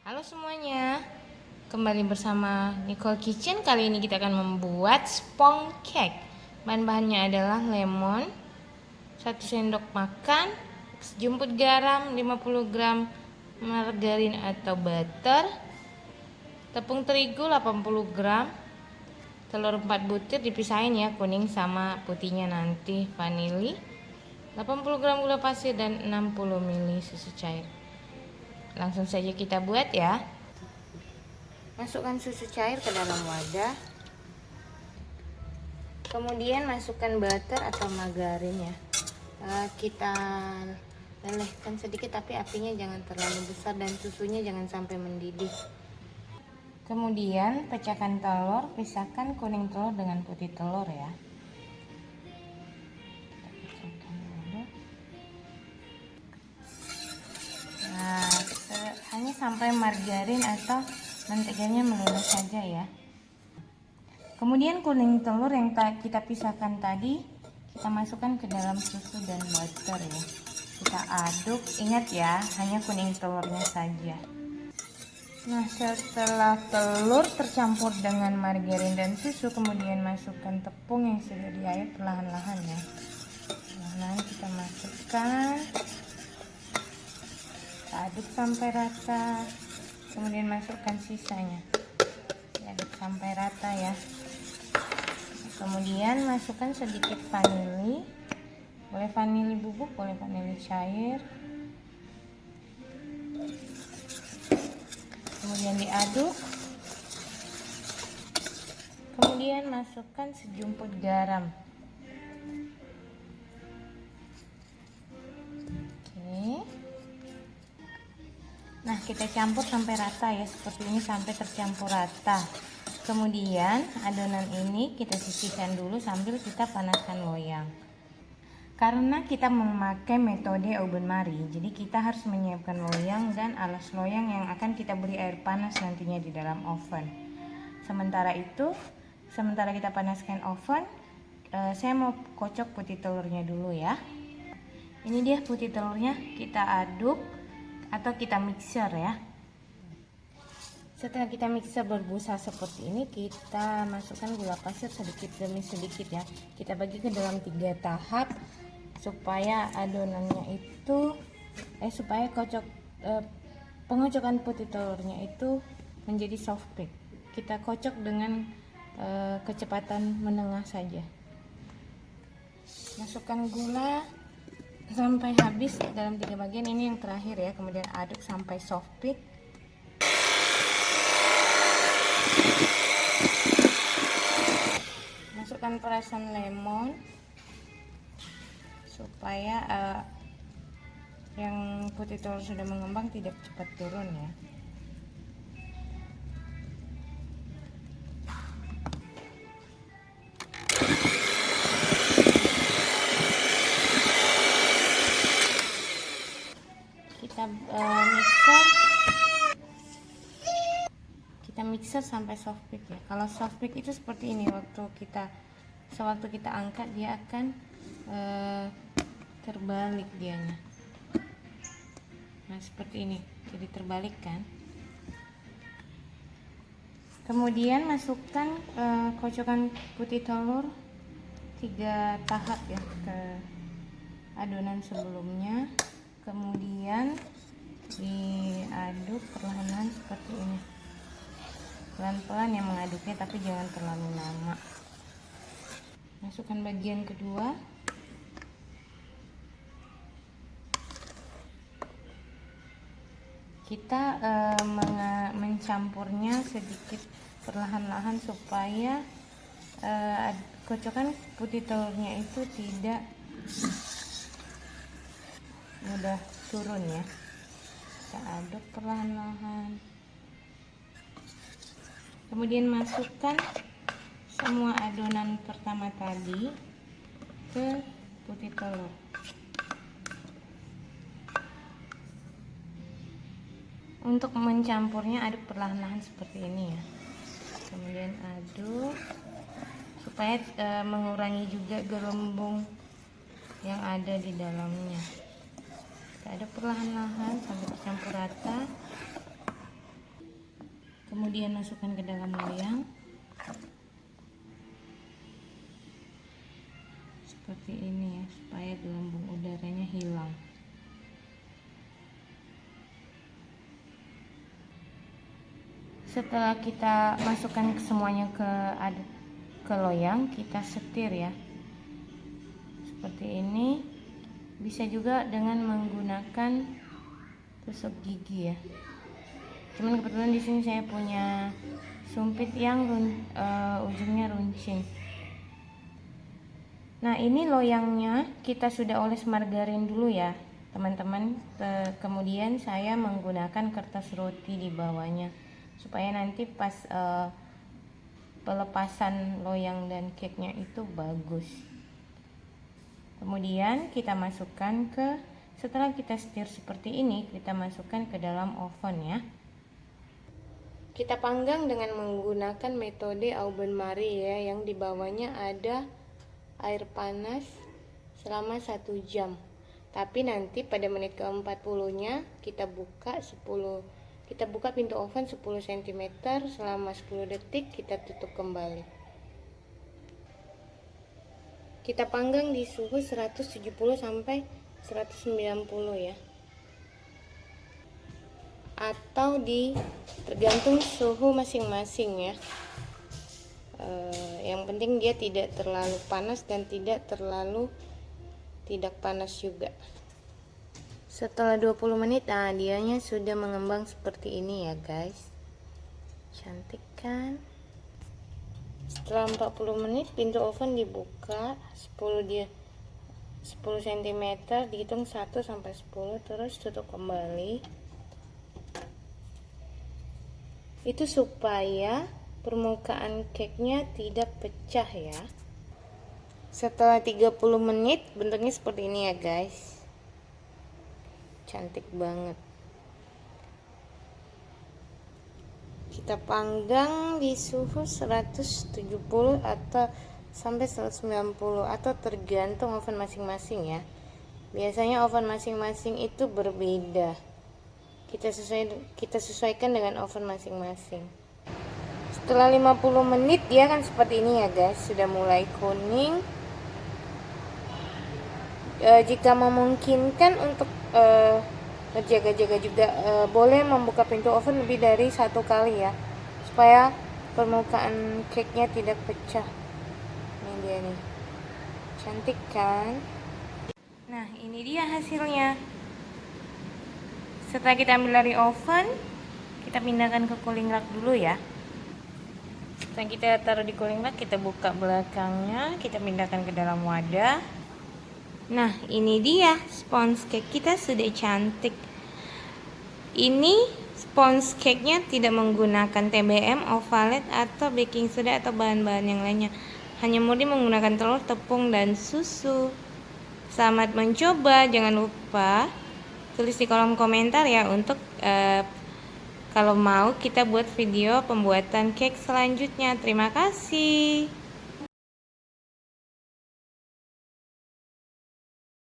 Halo semuanya, kembali bersama Nicole Kitchen. Kali ini kita akan membuat sponge cake. Bahan-bahannya adalah lemon 1 sendok makan, sejumput garam, 50 gram margarin atau butter, tepung terigu 80 gram, telur 4 butir dipisahin ya, kuning sama putihnya nanti, vanili 80 gram gula pasir dan 60 ml susu cair. Langsung saja kita buat ya. Masukkan susu cair ke dalam wadah. Kemudian masukkan butter atau margarin ya. Kita lelehkan sedikit tapi apinya jangan terlalu besar dan susunya jangan sampai mendidih. Kemudian pecahkan telur, pisahkan kuning telur dengan putih telur ya. Nah, hanya sampai margarin atau menteganya meleleh saja ya. Kemudian kuning telur yang kita pisahkan tadi kita masukkan ke dalam susu dan butter ya. Kita aduk, ingat ya, hanya kuning telurnya saja. Nah, setelah telur tercampur dengan margarin dan susu, kemudian masukkan tepung yang sudah diaduk perlahan-lahan ya. Nah, kita masukkan, kita aduk sampai rata. Kemudian masukkan sisanya, diaduk sampai rata ya. Kemudian masukkan sedikit vanili, boleh vanili bubuk, boleh vanili cair. Kemudian diaduk. Kemudian masukkan sejumput garam. Oke. Nah, kita campur sampai rata ya, seperti ini sampai tercampur rata. Kemudian adonan ini kita sisihkan dulu sambil kita panaskan loyang. Karena kita memakai metode oven mari, jadi kita harus menyiapkan loyang dan alas loyang yang akan kita beri air panas nantinya di dalam oven. Sementara itu, sementara kita panaskan oven, saya mau kocok putih telurnya dulu ya. Ini dia putih telurnya, kita aduk atau kita mixer ya. Setelah kita mixer berbusa seperti ini, kita masukkan gula pasir sedikit demi sedikit ya. Kita bagi ke dalam 3 tahap supaya adonannya itu supaya pengocokan putih telurnya itu menjadi soft bake. Kita kocok dengan kecepatan menengah saja. Masukkan gula sampai habis dalam 3 bagian, ini yang terakhir ya. Kemudian aduk sampai soft bake. Masukkan perasan lemon supaya yang putih telur sudah mengembang tidak cepat turun ya. Kita mixer sampai soft bake ya. Kalau soft bake itu seperti ini, sewaktu kita angkat dia akan terbalik dianya. Nah, seperti ini, jadi terbalik kan. Kemudian masukkan kocokan putih telur 3 tahap ya ke adonan sebelumnya. Kemudian diaduk perlahan-lahan seperti ini, pelan-pelan ya mengaduknya, tapi jangan terlalu lama. Masukkan bagian kedua. Kita mencampurnya sedikit perlahan-lahan supaya kocokan putih telurnya itu tidak mudah turun ya. Kita aduk perlahan-lahan. Kemudian masukkan semua adonan pertama tadi ke putih telur. Untuk mencampurnya aduk perlahan-lahan seperti ini ya. Kemudian aduk supaya mengurangi juga gelembung yang ada di dalamnya. Kita aduk perlahan-lahan sampai tercampur rata. Kemudian masukkan ke dalam loyang seperti ini ya, supaya gelembung udaranya hilang. Setelah kita masukkan semuanya ke loyang, kita setir ya, seperti ini. Bisa juga dengan menggunakan tusuk gigi ya. Cuman kebetulan di sini saya punya sumpit yang ujungnya runcing. Nah, ini loyangnya kita sudah oles margarin dulu ya teman-teman. Kemudian saya menggunakan kertas roti di bawahnya supaya nanti pas pelepasan loyang dan cake-nya itu bagus. Kemudian kita masukkan setelah kita setir seperti ini, kita masukkan ke dalam oven ya. Kita panggang dengan menggunakan metode Oven Marie ya, yang di bawahnya ada air panas selama 1 jam. Tapi nanti pada menit ke-40-nya kita buka pintu oven 10 cm selama 10 detik, kita tutup kembali. Kita panggang di suhu 170 sampai 190 ya. Atau tergantung suhu masing-masing ya. Yang penting dia tidak terlalu panas dan tidak panas juga. Setelah 20 menit, dianya sudah mengembang seperti ini ya guys. Cantik kan? Setelah 40 menit pintu oven dibuka 10 cm, dihitung 1 sampai 10, terus tutup kembali. Itu supaya permukaan cake-nya tidak pecah ya. Setelah 30 menit bentuknya seperti ini ya guys. Cantik banget. Kita panggang di suhu 170 atau sampai 190 atau tergantung oven masing-masing ya. Biasanya oven masing-masing itu berbeda. Kita sesuaikan dengan oven masing-masing. Setelah 50 menit dia kan seperti ini ya guys, sudah mulai kuning. Jika memungkinkan untuk jaga-jaga juga, boleh membuka pintu oven lebih dari 1 kali ya, supaya permukaan cake-nya tidak pecah. Ini dia nih, cantik kan? Nah, ini dia hasilnya. Setelah kita ambil dari oven, kita pindahkan ke cooling rack dulu ya. Setelah kita taruh di cooling rack, kita buka belakangnya, kita pindahkan ke dalam wadah. Nah, ini dia sponge cake kita sudah cantik. Ini sponge cake-nya tidak menggunakan TBM, ovalet atau baking soda atau bahan-bahan yang lainnya. Hanya murni menggunakan telur, tepung, dan susu. Selamat mencoba. Jangan lupa tulis di kolom komentar ya untuk kalau mau kita buat video pembuatan cake selanjutnya. Terima kasih.